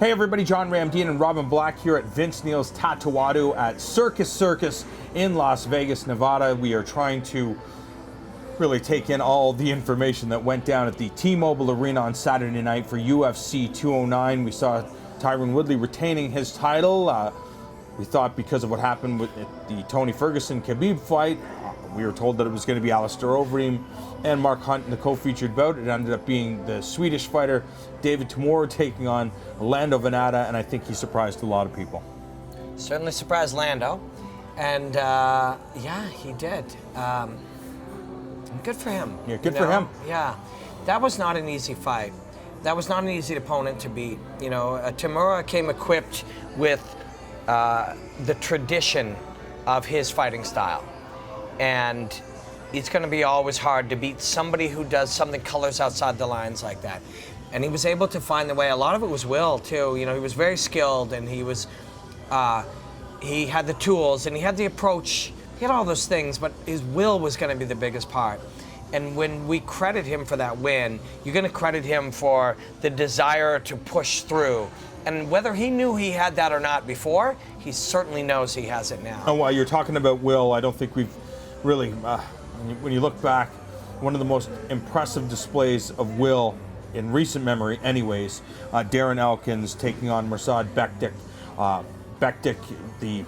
Hey everybody, John Ramdeen and Robin Black here at Vince Neil's Tatuado at Circus Circus in Las Vegas, Nevada. We are trying to really take in all the information that went down at the T-Mobile Arena on Saturday night for UFC 209. We saw Tyron Woodley retaining his title. We thought because of what happened with the Tony Ferguson-Khabib fight, we were told that it was going to be Alistair Overeem and Mark Hunt in the co-featured bout. It ended up being the Swedish fighter David Temur taking on Lando Vannata, and I think he surprised a lot of people. Certainly surprised Lando, and yeah, he did. Good for him. Yeah, good for him. Yeah, that was not an easy fight. That was not an easy opponent to beat. You know, Temur came equipped with the tradition of his fighting style. And it's going to be always hard to beat somebody who does something colors outside the lines like that. And he was able to find the way. A lot of it was will, too. You know, he was very skilled, and he was, he had the tools, and he had the approach. He had all those things, but his will was going to be the biggest part. And when we credit him for that win, you're going to credit him for the desire to push through. And whether he knew he had that or not before, he certainly knows he has it now. And while you're talking about will, I don't think we've really, when you look back, one of the most impressive displays of will in recent memory anyways, Darren Elkins taking on Mirsad Bektic. Bektic, the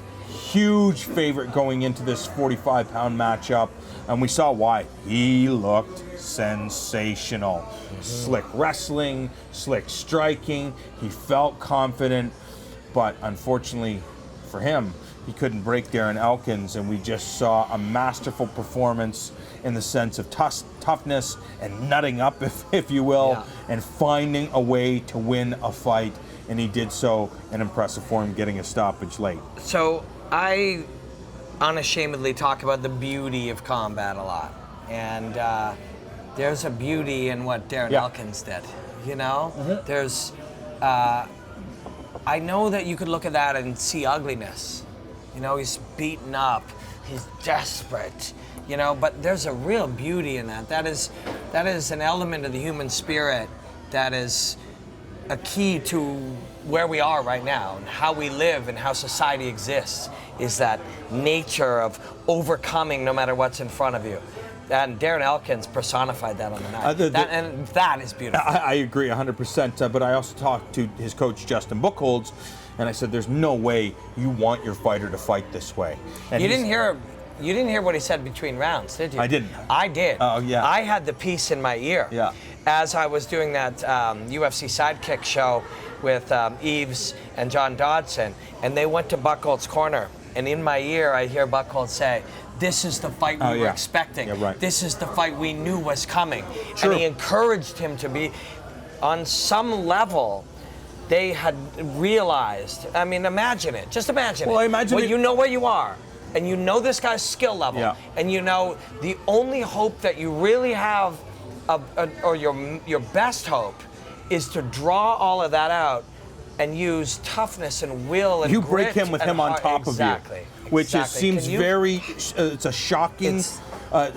huge favorite going into this 45-pound matchup, and we saw why. He looked sensational. Slick wrestling, slick striking, he felt confident, but unfortunately for him, he couldn't break Darren Elkins, and we just saw a masterful performance in the sense of toughness and nutting up, if you will, and finding a way to win a fight, and he did so in impressive form, getting a stoppage late. So I unashamedly talk about the beauty of combat a lot, and there's a beauty in what Darren Elkins did, you know? There's, I know that you could look at that and see ugliness. You know, he's beaten up, he's desperate, you know, but there's a real beauty in that. That is an element of the human spirit that is a key to where we are right now and how we live and how society exists, is that nature of overcoming no matter what's in front of you. And Darren Elkins personified that on the night. And that is beautiful. I agree 100%, but I also talked to his coach, Justin Buchholz, and I said, there's no way you want your fighter to fight this way. And you didn't hear what he said between rounds, did you? I didn't. I did. Oh, yeah. I had the piece in my ear. Yeah. As I was doing that UFC Sidekick show with Eves and John Dodson, and they went to Buchholz's corner, and in my ear I hear Buchholz say, "This is the fight we were expecting. Yeah, right. This is the fight we knew was coming." True. And he encouraged him to be, on some level, they had realized. I mean, imagine it. Just imagine it. Well, imagine it. You know where you are, and you know this guy's skill level, and you know the only hope that you really have, or your best hope, is to draw all of that out and use toughness and will and you grit break him with him on top of you, which seems very. It's a shocking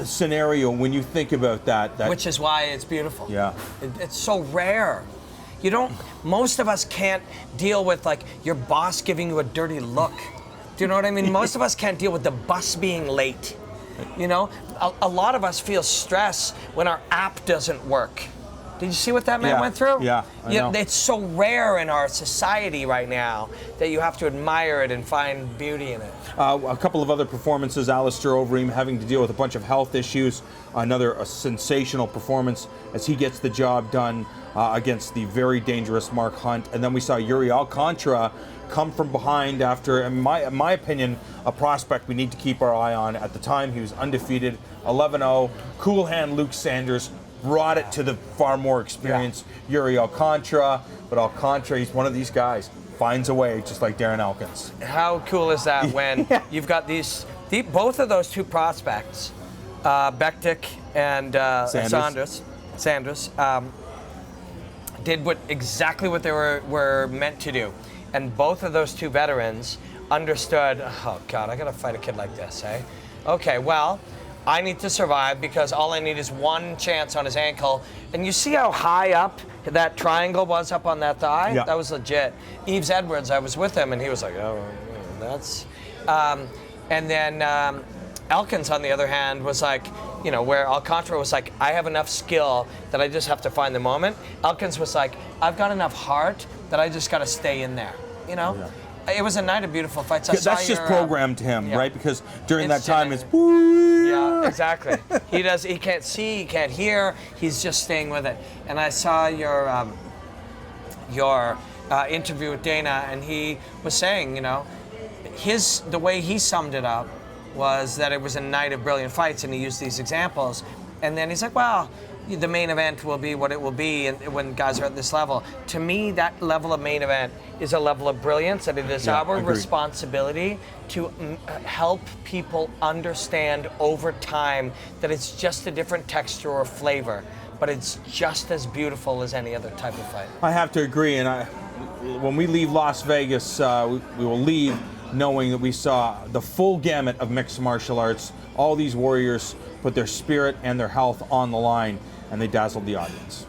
scenario when you think about that. Which is why it's beautiful. Yeah, it's so rare. You don't. Most of us can't deal with like your boss giving you a dirty look. Do you know what I mean? Most of us can't deal with the bus being late. You know, a lot of us feel stress when our app doesn't work. Did you see what that man went through? Yeah, I know. It's so rare in our society right now that you have to admire it and find beauty in it. A couple of other performances, Alistair Overeem having to deal with a bunch of health issues. Another sensational performance as he gets the job done against the very dangerous Mark Hunt. And then we saw Yuri Alcantara come from behind after, in my opinion, a prospect we need to keep our eye on. At the time, he was undefeated, 11-0. Cool hand Luke Sanders brought it to the far more experienced Yuri Alcantara. But Alcantara, he's one of these guys, finds a way, just like Darren Elkins. How cool is that when you've got both of those two prospects, Bektic and Sanders, did exactly what they were meant to do. And both of those two veterans understood, oh God, I gotta fight a kid like this, eh? Okay, well, I need to survive because all I need is one chance on his ankle. And you see how high up that triangle was up on that thigh? Yeah. That was legit. Yves Edwards, I was with him, and he was like, oh, that's... and then Elkins, on the other hand, was like, you know, where Alcantara was like, I have enough skill that I just have to find the moment. Elkins was like, I've got enough heart that I just got to stay in there, you know? Yeah. It was a night of beautiful fights. That's just programmed to him, yeah. right? Because during that Instant. time, it's Yeah, exactly. He can't see, he can't hear. He's just staying with it. And I saw your interview with Dana, and he was saying, you know, the way he summed it up was that it was a night of brilliant fights, and he used these examples. And then he's like, well, the main event will be what it will be, and when guys are at this level. To me, that level of main event is a level of brilliance, and it is our agreed. responsibility to help people understand over time that it's just a different texture or flavor, but it's just as beautiful as any other type of fight. I have to agree, and when we leave Las Vegas, we will leave knowing that we saw the full gamut of mixed martial arts. All these warriors put their spirit and their health on the line, and they dazzled the audience.